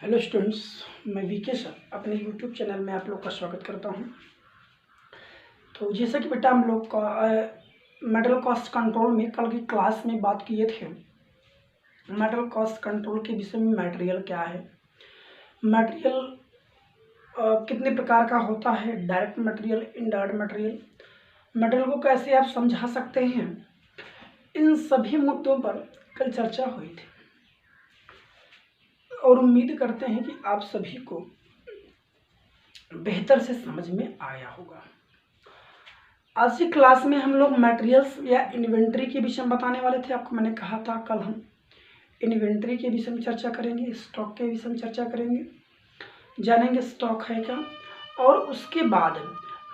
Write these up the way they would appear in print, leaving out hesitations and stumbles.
Hello students, मैं VK sir अपने YouTube channel में आप लोग का स्वागत करता हूं। तो जैसा कि बेटा हम लोग का मेटल कॉस्ट कंट्रोल में कल की क्लास में बात किए थे। मेटल कॉस्ट कंट्रोल के विषय में मटेरियल क्या है, मटेरियल कितने प्रकार का होता है, direct material, indirect material, material को कैसे आप समझा सकते हैं, इन सभी मुद्दों पर कल चर्चा हुई थी और उम्मीद करते हैं कि आप सभी को बेहतर से समझ में आया होगा। आज की क्लास में हम लोग मटेरियल्स या इन्वेंट्री के विषय में बताने वाले थे। आपको मैंने कहा था कल हम इन्वेंट्री के विषय में चर्चा करेंगे, स्टॉक के विषय में चर्चा करेंगे, जानेंगे स्टॉक है क्या, और उसके बाद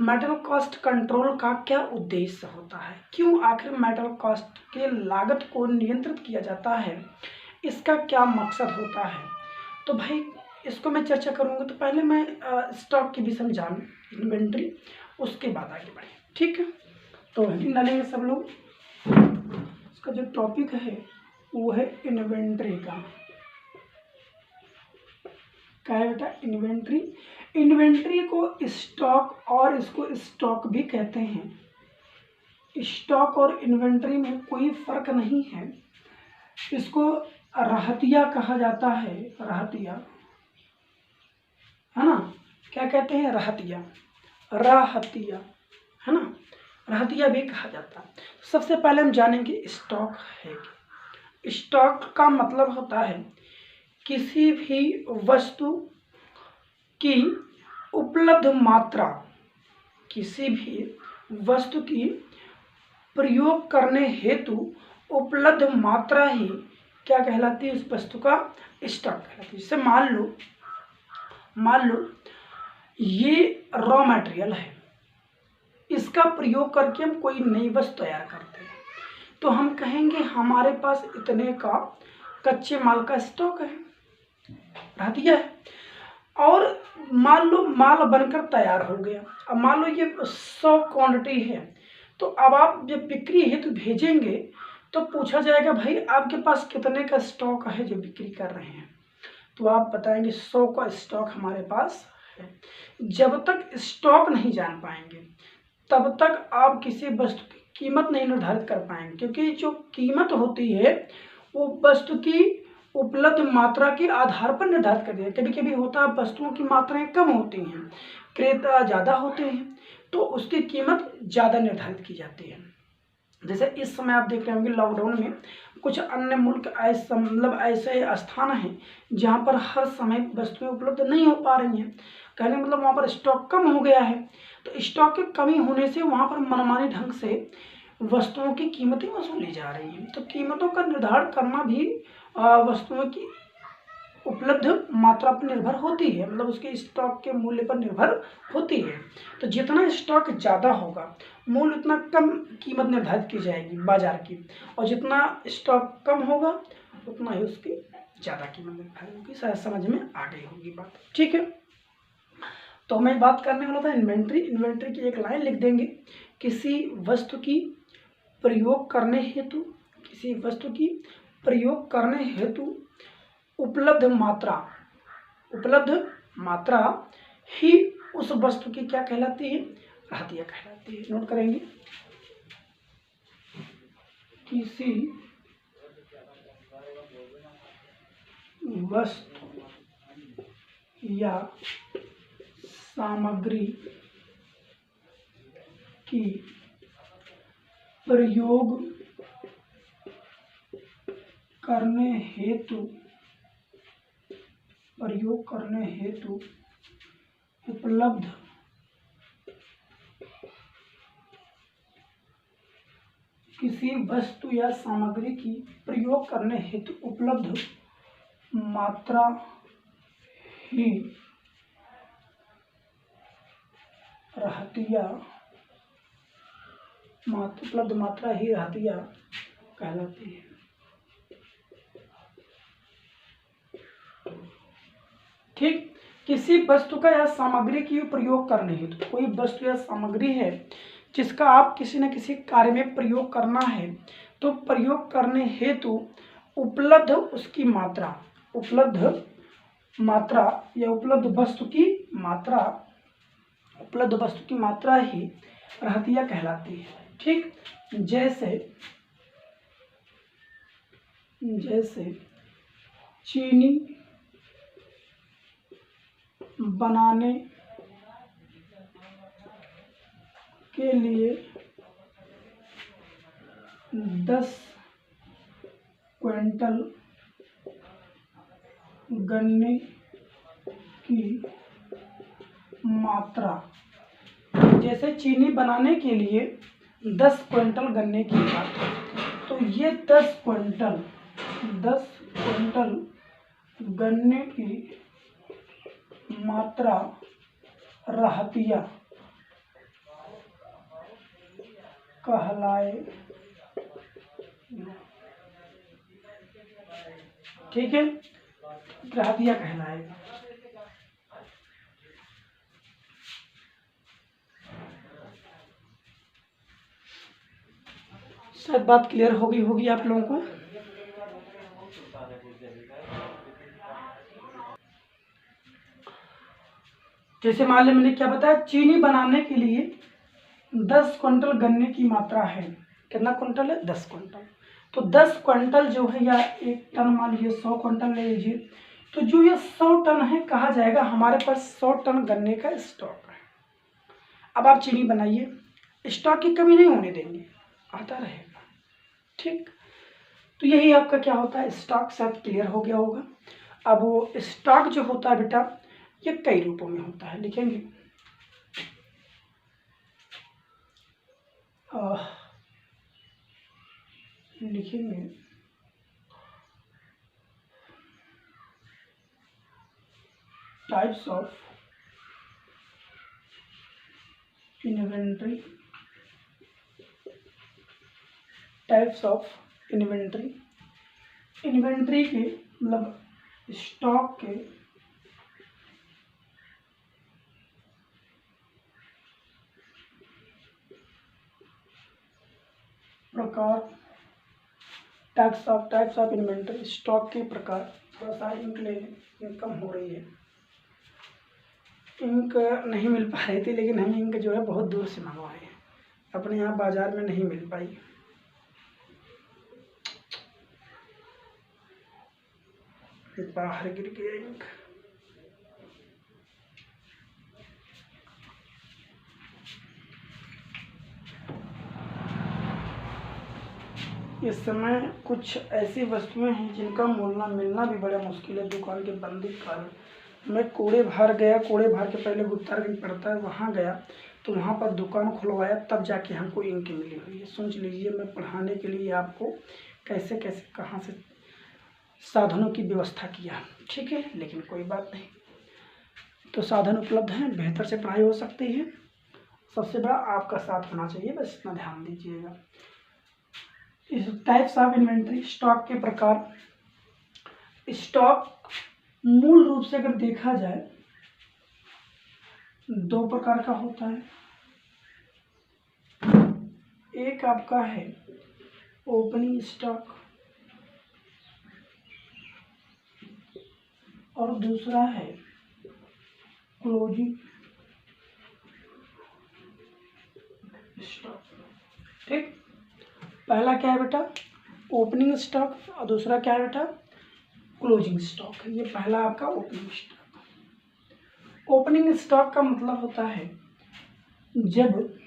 मेटल कॉस्ट कंट्रोल का क्या उद्देश्य होता है, क्यों आखिर मेटल कॉस्ट के लागत को नियंत्रित किया जाता है, इसका क्या मकसद होता है। तो भाई इसको मैं चर्चा करूँगा। तो पहले मैं स्टॉक के विषय में जान इन्वेंट्री, उसके बाद आगे बढ़े, ठीक है। तो हेडिंग डालेंगे सब लोग। इसका जो टॉपिक है वो है इन्वेंट्री का। क्या है बेटा? इन्वेंट्री। इन्वेंट्री को स्टॉक और इसको स्टॉक भी कहते हैं। स्टॉक और इन्वेंट्री में कोई फर्क नहीं है। इसको रहतिया कहा जाता है, रहतिया, है ना। क्या कहते हैं? रहतिया, रहतिया, है ना, रहतिया भी कहा जाता है। सबसे पहले हम जानेंगे स्टॉक है क्या। स्टॉक का मतलब होता है किसी भी वस्तु की उपलब्ध मात्रा, किसी भी वस्तु की प्रयोग करने हेतु उपलब्ध मात्रा ही क्या कहलाती है? उस वस्तु का स्टॉक कहलाती है। जैसे मान लो ये रॉ मटेरियल है, इसका प्रयोग करके हम कोई नई वस्तु तैयार करते हैं, तो हम कहेंगे हमारे पास इतने का कच्चे माल का स्टॉक है, रहतिया है। और मान लो माल बनकर तैयार हो गया, अब मान लो ये 100 क्वांटिटी है, तो अब आप जब बिक्री हेतु भेजेंगे तो पूछा जाएगा भाई आपके पास कितने का स्टॉक है जो बिक्री कर रहे हैं, तो आप बताएंगे 100 का स्टॉक हमारे पास है। जब तक स्टॉक नहीं जान पाएंगे तब तक आप किसी वस्तु की कीमत नहीं निर्धारित कर पाएंगे, क्योंकि जो कीमत होती है वो वस्तु की उपलब्ध मात्रा के आधार पर निर्धारित कर दिया। कभी कभी होता है वस्तुओं की मात्राएं कम होती हैं, क्रेता ज़्यादा होते हैं, तो उसकी कीमत ज़्यादा निर्धारित की जाती है। जैसे इस समय आप देख रहे होंगे लॉकडाउन में कुछ अन्य मुल्क ऐसे मतलब ऐसे स्थान हैं जहाँ पर हर समय वस्तुएं उपलब्ध नहीं हो पा रही हैं। कहने मतलब वहाँ पर स्टॉक कम हो गया है, तो स्टॉक की कमी होने से वहाँ पर मनमानी ढंग से वस्तुओं की कीमतें वसूली जा रही हैं। तो कीमतों का निर्धारण करना भी वस्तुओं की उपलब्ध मात्रा पर निर्भर होती है, मतलब उसके स्टॉक के मूल्य पर निर्भर होती है। तो जितना स्टॉक ज़्यादा होगा मूल्य उतना कम कीमत निर्धारित की जाएगी बाजार की, और जितना स्टॉक कम होगा उतना ही उसकी ज़्यादा कीमत निर्धारित होगी। शायद समझ में आ गई होगी बात, ठीक है। तो मैं बात करने वाला था इन्वेंट्री। इन्वेंट्री की एक लाइन लिख देंगे, किसी वस्तु की प्रयोग करने हेतु, किसी वस्तु की प्रयोग करने हेतु उपलब्ध मात्रा ही उस वस्तु की क्या कहलाती है? रहतिया कहलाती है। नोट करेंगे, किसी वस्तु या सामग्री की प्रयोग करने हेतु उपलब्ध किसी वस्तु या सामग्री की प्रयोग करने हेतु उपलब्ध मात्रा ही रहतिया, उपलब्ध मात्रा ही रहतिया कहलाती है। ठीक, किसी वस्तु का या सामग्री की प्रयोग करने हेतु, कोई वस्तु या सामग्री है जिसका आप किसी न किसी कार्य में प्रयोग करना है, तो प्रयोग करने हेतु उपलब्ध उसकी मात्रा, उपलब्ध मात्रा या उपलब्ध वस्तु की मात्रा, उपलब्ध वस्तु की मात्रा ही रहतिया कहलाती है। ठीक, जैसे चीनी बनाने के लिए 10 क्विंटल गन्ने की मात्रा, जैसे चीनी बनाने के लिए 10 क्विंटल गन्ने की मात्रा, तो ये 10 क्विंटल गन्ने की मात्रा रहतिया कहलाए। ठीक है, रहतिया कहलाएगा। शायद बात क्लियर होगी आप लोगों को। जैसे मान लीजिए मैंने क्या बताया, चीनी बनाने के लिए 10 क्विंटल गन्ने की मात्रा है। कितना क्विंटल है? 10 क्विंटल। तो 10 क्विंटल जो है, या 1 टन मान लीजिए, 100 क्विंटल ले लीजिए, तो जो ये 100 टन है, कहा जाएगा हमारे पास 100 टन गन्ने का स्टॉक है। अब आप चीनी बनाइए, स्टॉक की कमी नहीं होने देंगे, आता रहेगा। ठीक, तो यही आपका क्या होता है, स्टॉक। शायद क्लियर हो गया होगा। अब वो स्टॉक जो होता है बेटा, ये कई रूपों में होता है, लिखेंगे। लिखेंगे types of inventory, types of inventory. Inventory के मतलब स्टॉक के प्रकार, टाइप्स ऑफ इन्वेंट्री, स्टॉक के प्रकार। थोड़ा सा इंक कम हो रही है, इंक नहीं मिल पा रही थी, लेकिन हम इंक जो है बहुत दूर से मंगवाए हैं, अपने यहाँ बाजार में नहीं मिल पाई। बाहर गिर गया इंक। इस समय कुछ ऐसी वस्तुएं हैं जिनका मिलना भी बड़ा मुश्किल है दुकान के बंदी के कारण। मैं कूड़े भार गया, कूड़े भार के पहले गुप्तारगंज पड़ता है, वहाँ गया तो वहाँ पर दुकान खुलवाया, तब जाके हमको इंक मिली हुई है। सोच लीजिए, मैं पढ़ाने के लिए आपको कैसे कैसे कहाँ से साधनों की व्यवस्था किया। ठीक है, लेकिन कोई बात नहीं, तो साधन उपलब्ध हैं, बेहतर से पढ़ाई हो सकती है। सबसे बड़ा आपका साथ होना चाहिए, बस इतना ध्यान दीजिएगा। इस टाइप्स ऑफ इन्वेंट्री, स्टॉक के प्रकार। स्टॉक मूल रूप से अगर देखा जाए 2 प्रकार का होता है। एक आपका है ओपनिंग स्टॉक और दूसरा है क्लोजिंग स्टॉक। ठीक, पहला क्या है बेटा, ओपनिंग स्टॉक, और दूसरा क्या है बेटा, क्लोजिंग स्टॉक। ये पहला आपका ओपनिंग स्टॉक। ओपनिंग स्टॉक का मतलब होता है जब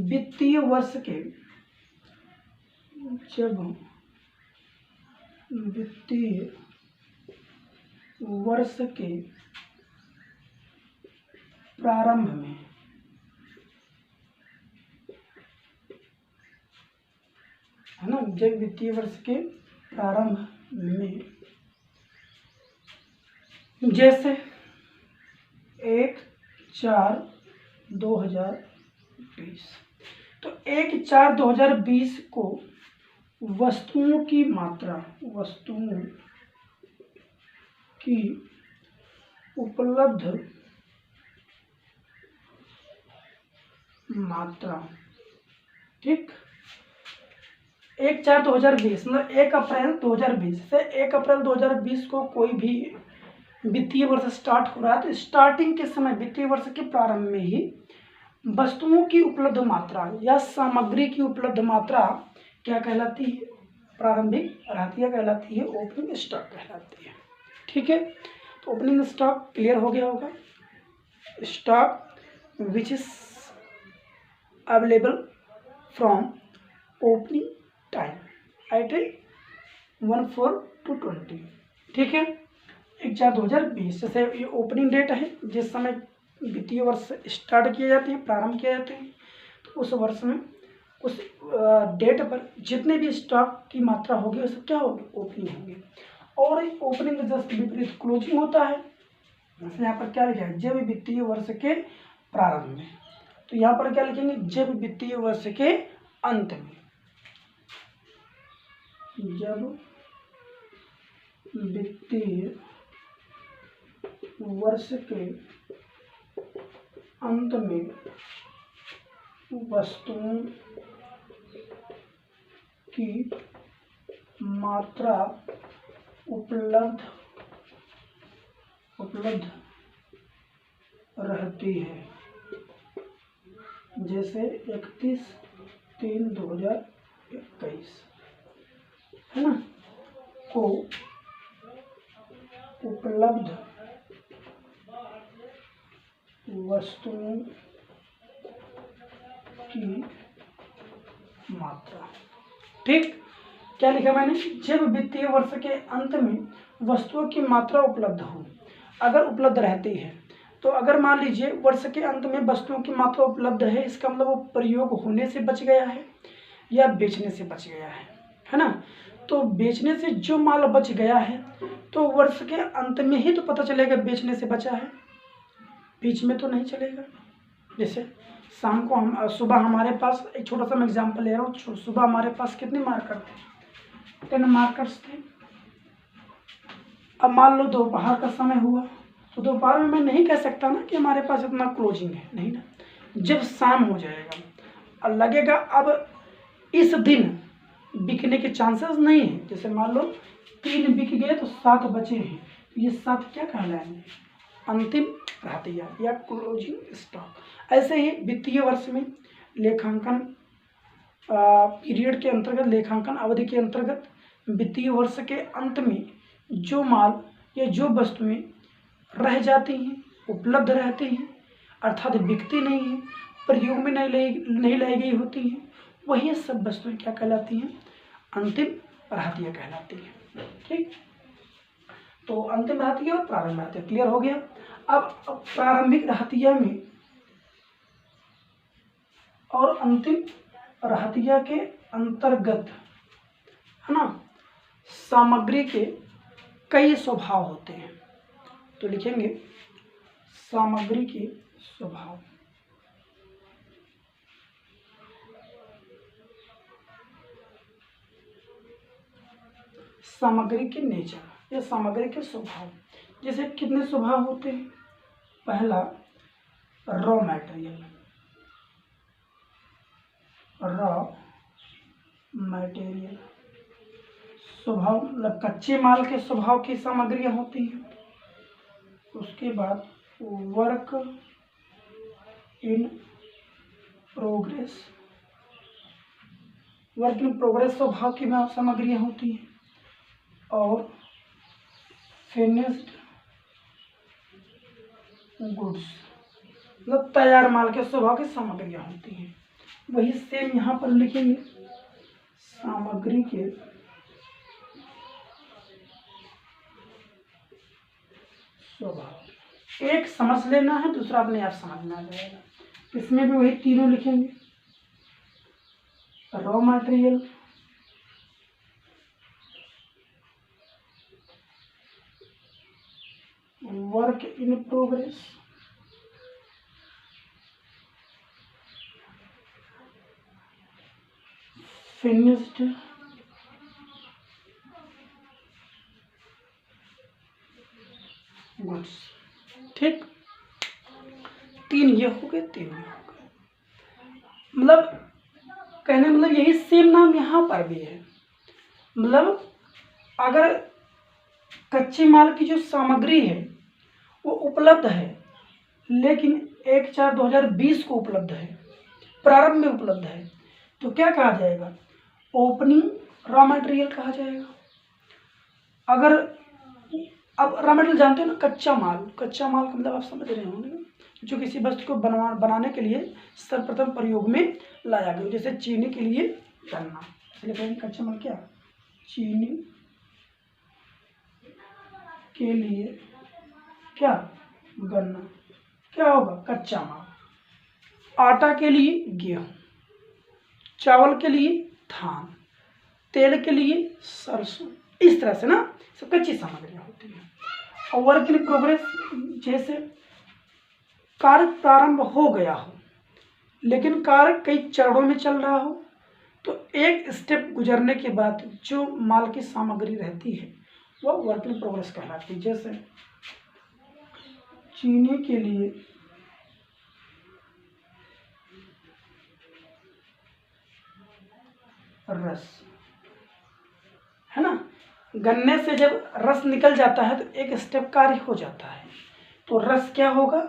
वित्तीय वर्ष के प्रारंभ में है ना, जब वित्तीय वर्ष के प्रारंभ में, जैसे 1/4/2020, तो 1/4/2020 को वस्तुओं की उपलब्ध मात्रा। ठीक, 1/4/2020 मतलब 1 अप्रैल 2020 से 1 अप्रैल 2020 को कोई भी वित्तीय वर्ष स्टार्ट हो रहा है तो स्टार्टिंग के समय वित्तीय वर्ष के प्रारंभ में ही वस्तुओं की उपलब्ध मात्रा या सामग्री की उपलब्ध मात्रा क्या कहलाती है? प्रारंभिक रहतिया कहलाती है, ओपनिंग स्टॉक कहलाती है। ठीक है, तो ओपनिंग स्टॉक क्लियर हो गया होगा। Stock which is available from opening time at 14-20। ठीक है, 1/4/2000। जैसे ये ओपनिंग डेट है, जिस समय वित्तीय वर्ष स्टार्ट किए जाते हैं, प्रारंभ किए जाते हैं, तो उस वर्ष में उस डेट पर जितने भी स्टॉक की मात्रा होगी वो सब क्या होगी? ओपनिंग होंगे। और ओपनिंग का जस्ट विपरीत क्लोजिंग होता है। जैसे यहाँ पर क्या लिखा है? जब वित्तीय वर्ष के प्रारंभ में, तो यहाँ पर क्या लिखेंगे? जब वित्तीय वर्ष के अंत में। जब वित्तीय वर्ष के अंत में वस्तुओं की मात्रा उपलब्ध रहती है, जैसे 31/3/2021 है ना, को उपलब्ध वस्तुओं की मात्रा। ठीक, क्या लिखा मैंने? जब वित्तीय वर्ष के अंत में वस्तुओं की मात्रा उपलब्ध हो, अगर उपलब्ध रहती है, तो अगर मान लीजिए वर्ष के अंत में वस्तुओं की मात्रा उपलब्ध है, इसका मतलब वो प्रयोग होने से बच गया है या बेचने से बच गया है ना। तो बेचने से जो माल बच गया है तो वर्ष के अंत में ही तो पता चलेगा बेचने से बचा है, बीच में तो नहीं चलेगा। जैसे शाम को हम सुबह हमारे पास, एक छोटा सा मैं एग्जांपल ले रहा हूँ, सुबह हमारे पास कितने मार्कर थे? 10 मार्कर्स थे। अब मान लो दोपहर का समय हुआ, तो दोपहर में मैं नहीं कह सकता ना कि हमारे पास इतना क्लोजिंग है, नहीं ना। जब शाम हो जाएगा और लगेगा अब इस दिन बिकने के चांसेस नहीं है, जैसे मान लो 3 बिक गए तो 7 बचे हैं, तो ये 7 क्या कहलाएंगे? अंतिम रहतिया या क्लोजिंग स्टॉक। ऐसे ही वित्तीय वर्ष में लेखांकन पीरियड के अंतर्गत, लेखांकन अवधि के अंतर्गत वित्तीय वर्ष के अंत में जो माल या जो वस्तुएं रह जाती हैं, उपलब्ध रहती हैं, अर्थात बिकती नहीं है, प्रयोग में नहीं लाई गई होती हैं, वही सब वस्तुएं क्या कहलाती हैं? अंतिम रहतिया कहलाती हैं। ठीक, तो अंतिम रहतिया और प्रारंभिक रहतिया क्लियर हो गया। अब प्रारंभिक रहतिया में और अंतिम रहतिया के अंतर्गत है ना, सामग्री के कई स्वभाव होते हैं। तो लिखेंगे सामग्री के स्वभाव। सामग्री के नेचर या सामग्री के स्वभाव। जैसे कितने स्वभाव होते हैं? पहला रॉ मटेरियल, स्वभाव मतलब कच्चे माल के स्वभाव की सामग्रियां होती हैं। उसके बाद वर्क इन प्रोग्रेस, स्वभाव की सामग्रियां होती हैं। और फिनिश्ड गुड्स मतलब तैयार माल के स्वभाव की सामग्रियां होती हैं। वही सेम यहाँ पर लिखेंगे सामग्री के स्वभाव। एक समझ लेना है, दूसरा अपने आप समझ में आ जाएगा। इसमें भी वही तीनों लिखेंगे, raw material, work in progress, finished goods. ठीक, 3 ये हो गए, 3 ये हो गए। मतलब कहने मतलब यही सेम नाम यहाँ पर भी है। मतलब अगर कच्चे माल की जो सामग्री है वो उपलब्ध है, लेकिन 1/4/2020 को उपलब्ध है, प्रारंभ में उपलब्ध है, तो क्या कहा जाएगा? ओपनिंग रॉ मटेरियल कहा जाएगा। अगर अब रॉ मटेरियल जानते हो ना, कच्चा माल का मतलब आप समझ रहे होंगे, जो किसी वस्तु को बनाने के लिए सर्वप्रथम प्रयोग में लाया गया, जैसे चीनी के लिए गन्ना, इसलिए कहेंगे कच्चा माल क्या? चीनी के लिए क्या? गन्ना। क्या होगा? कच्चा माल। आटा के लिए गेहूं, चावल के लिए धान, तेल के लिए सरसों, इस तरह से ना सब कच्ची सामग्रियां होती हैं। और वर्क इन प्रोग्रेस, जैसे कार्य प्रारंभ हो गया हो लेकिन कार्य कई चरणों में चल रहा हो, तो एक स्टेप गुजरने के बाद जो माल की सामग्री रहती है वो वर्क इन प्रोग्रेस कहलाती है। जैसे चीनी के लिए रस, है ना, गन्ने से जब रस निकल जाता है तो एक स्टेप कार्य हो जाता है, तो रस क्या होगा?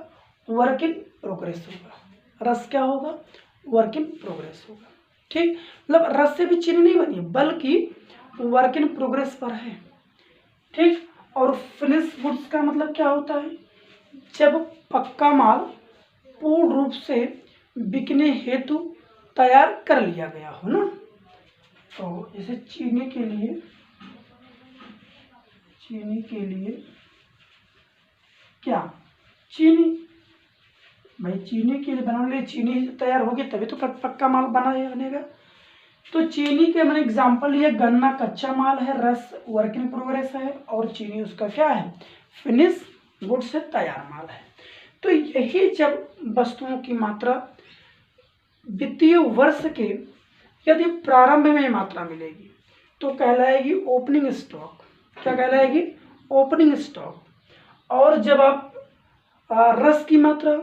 वर्क इन प्रोग्रेस होगा। रस क्या होगा? वर्क इन प्रोग्रेस होगा। ठीक, मतलब रस से भी चीनी नहीं बनी, बल्कि वर्क इन प्रोग्रेस पर है। ठीक, और फिनिश गुड्स का मतलब क्या होता है? जब पक्का माल पूर्ण रूप से बिकने हेतु तैयार कर लिया गया हो ना, तो जैसे चीनी के लिए क्या? चीनी, भाई चीनी के लिए बनाने के लिए चीनी तैयार होगी तभी तो पक्का माल बनेगा। तो चीनी के मैंने एग्जांपल लिया, गन्ना कच्चा माल है, रस वर्क इन प्रोग्रेस है, और चीनी उसका क्या है? फिनिश गुड्स से तैयार माल है। तो यही जब वस्तुओं की मात्रा वित्तीय वर्ष के यदि प्रारंभ में मात्रा मिलेगी तो कहलाएगी ओपनिंग स्टॉक। क्या कहलाएगी? Opening stock. और जब आप रस की मात्रा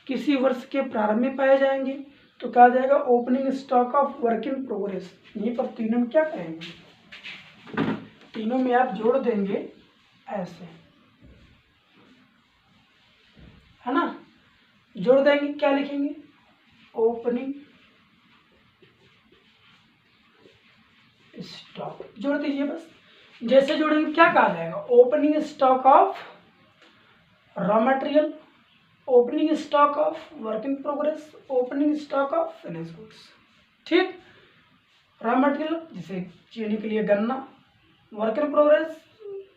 किसी वर्ष के प्रारंभ में पाए जाएंगे तो कहा जाएगा opening stock of work in progress. यहीं पर तीनों में क्या कहेंगे? तीनों में आप जोड़ देंगे ऐसे, है ना, जोड़ देंगे, क्या लिखेंगे? ओपनिंग स्टॉक जोड़ दीजिए बस। जैसे जोड़ेंगे क्या कहा जाएगा? Opening stock of raw material, opening stock of work in progress, opening stock of finish goods. ठीक, रॉ मटेरियल जैसे चीनी के लिए गन्ना, वर्क इन प्रोग्रेस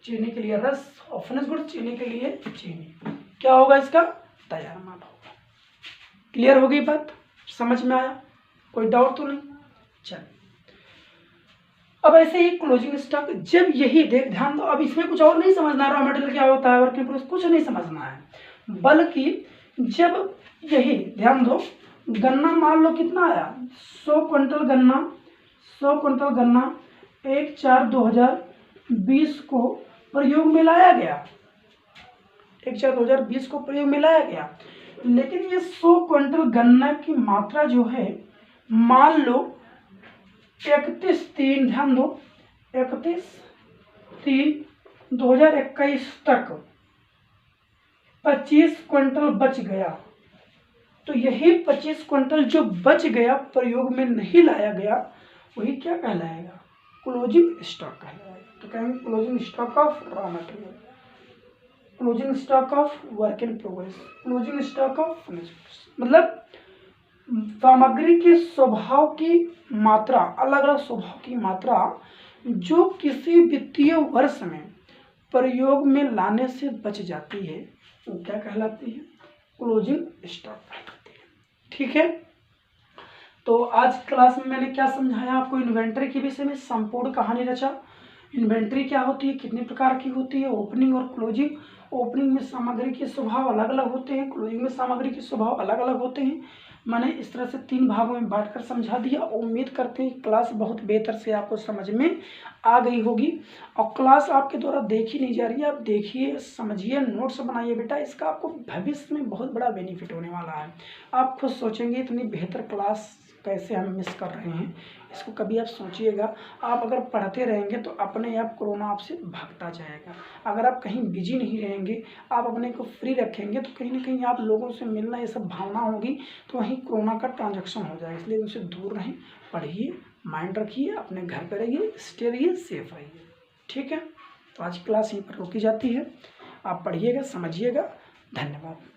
चीनी के लिए रस, और फिनिश गुड्स चीनी के लिए चीनी। क्या होगा इसका? तैयार माल होगा। क्लियर हो गई बात? समझ में आया? कोई डाउट तो नहीं? चलिए, अब ऐसे ही क्लोजिंग स्टॉक, जब यही ध्यान दो, अब इसमें कुछ और नहीं समझना है, रॉ मटेरियल क्या होता है, वर्क इन प्रोग्रेस कुछ नहीं समझना है, बल्कि जब यही ध्यान दो, गन्ना मान लो कितना आया? 100 क्विंटल गन्ना, 100 क्विंटल गन्ना 1/4/2020 को प्रयोग में लाया गया, 1/4/2020 को प्रयोग में लाया गया। लेकिन ये 100 क्विंटल गन्ना की मात्रा जो है, मान लो 31/3, ध्यान दो, 31/3/2021 तक 25 क्विंटल बच गया। तो यही 25 क्विंटल जो बच गया, प्रयोग में नहीं लाया गया, वही क्या कहलाएगा? क्लोजिंग स्टॉक कहलाएगा। तो कहेंगे closing stock of raw material, closing stock of work in progress, closing stock of finish goods. मतलब सामग्री के स्वभाव की मात्रा, अलग अलग स्वभाव की मात्रा जो किसी वित्तीय वर्ष में प्रयोग में लाने से बच जाती है, वो क्या कहलाती है? क्लोजिंग स्टॉक कहलाती है। ठीक है, तो आज क्लास में मैंने क्या समझाया आपको? इन्वेंटरी के विषय में संपूर्ण कहानी रचा। इन्वेंटरी क्या होती है, कितने प्रकार की होती है, ओपनिंग और क्लोजिंग। ओपनिंग में सामग्री के स्वभाव अलग अलग होते हैं, क्लोजिंग में सामग्री के स्वभाव अलग अलग होते हैं। मैंने इस तरह से 3 भागों में बांटकर समझा दिया। उम्मीद करते हैं क्लास बहुत बेहतर से आपको समझ में आ गई होगी। और क्लास आपके द्वारा देखी नहीं जा रही है, आप देखिए, समझिए, नोट्स बनाइए बेटा, इसका आपको भविष्य में बहुत बड़ा बेनिफिट होने वाला है। आप खुद सोचेंगे इतनी बेहतर क्लास कैसे हम मिस कर रहे हैं, इसको कभी आप सोचिएगा। आप अगर पढ़ते रहेंगे तो अपने आप कोरोना आपसे भागता जाएगा। अगर आप कहीं बिजी नहीं रहेंगे, आप अपने को फ्री रखेंगे, तो कहीं ना कहीं आप लोगों से मिलना ये सब भावना होगी, तो वहीं कोरोना का ट्रांजैक्शन हो जाएगा। इसलिए उनसे दूर रहें, पढ़िए, माइंड रखिए, अपने घर पर रहिए, स्टे रहिए, सेफ रहिए। ठीक है, तो आज क्लास यहीं पर रोकी जाती है। आप पढ़िएगा, समझिएगा। धन्यवाद।